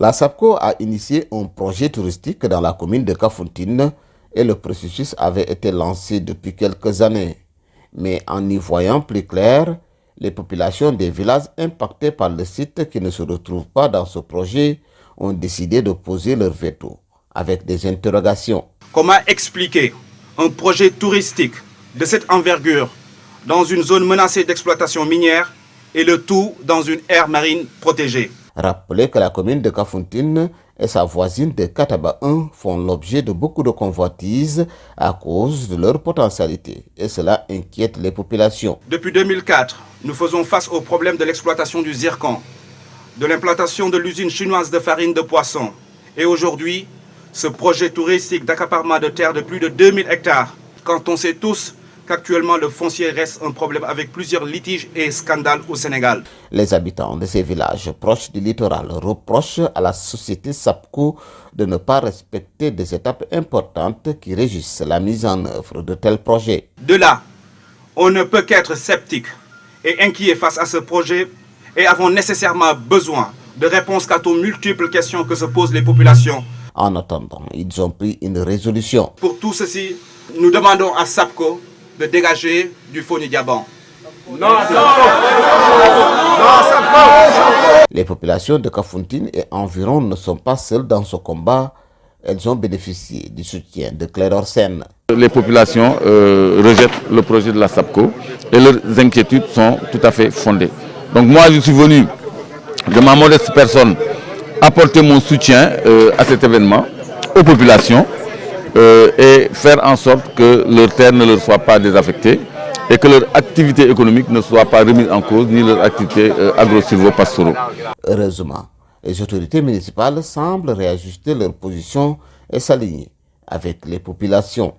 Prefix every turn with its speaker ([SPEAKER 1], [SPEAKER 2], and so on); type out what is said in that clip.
[SPEAKER 1] La SAPCO a initié un projet touristique dans la commune de Kafountine et le processus avait été lancé depuis quelques années. Mais en y voyant plus clair, les populations des villages impactés par le site qui ne se retrouvent pas dans ce projet ont décidé de poser leur veto avec des interrogations.
[SPEAKER 2] Comment expliquer un projet touristique de cette envergure dans une zone menacée d'exploitation minière et le tout dans une aire marine protégée?
[SPEAKER 1] Rappelez que la commune de Kafountine et sa voisine de Kataba 1 font l'objet de beaucoup de convoitises à cause de leur potentialité et cela inquiète les populations.
[SPEAKER 2] Depuis 2004, nous faisons face au problème de l'exploitation du zircon, de l'implantation de l'usine chinoise de farine de poisson et aujourd'hui, ce projet touristique d'accaparement de terre de plus de 2000 hectares, quand on sait tous qu'actuellement le foncier reste un problème avec plusieurs litiges et scandales au Sénégal.
[SPEAKER 1] Les habitants de ces villages proches du littoral reprochent à la société SAPCO de ne pas respecter des étapes importantes qui régissent la mise en œuvre de tels projets.
[SPEAKER 2] De là, on ne peut qu'être sceptique et inquiet face à ce projet et avons nécessairement besoin de réponses quant aux multiples questions que se posent les populations.
[SPEAKER 1] En attendant, ils ont pris une résolution.
[SPEAKER 2] Pour tout ceci, nous demandons à SAPCO de dégager du Foni-Diaban. Non,
[SPEAKER 1] Les populations de Kafountine et environ ne sont pas seules dans ce combat. Elles ont bénéficié du soutien de Claire Orsène.
[SPEAKER 3] Les populations rejettent le projet de la SAPCO et leurs inquiétudes sont tout à fait fondées. Donc moi, je suis venu de ma modeste personne apporter mon soutien à cet événement aux populations et faire en sorte que leur terre ne leur soit pas désaffectée et que leur activité économique ne soit pas remise en cause, ni leur activité agro-silvopastorale.
[SPEAKER 1] Heureusement, les autorités municipales semblent réajuster leur position et s'aligner avec les populations.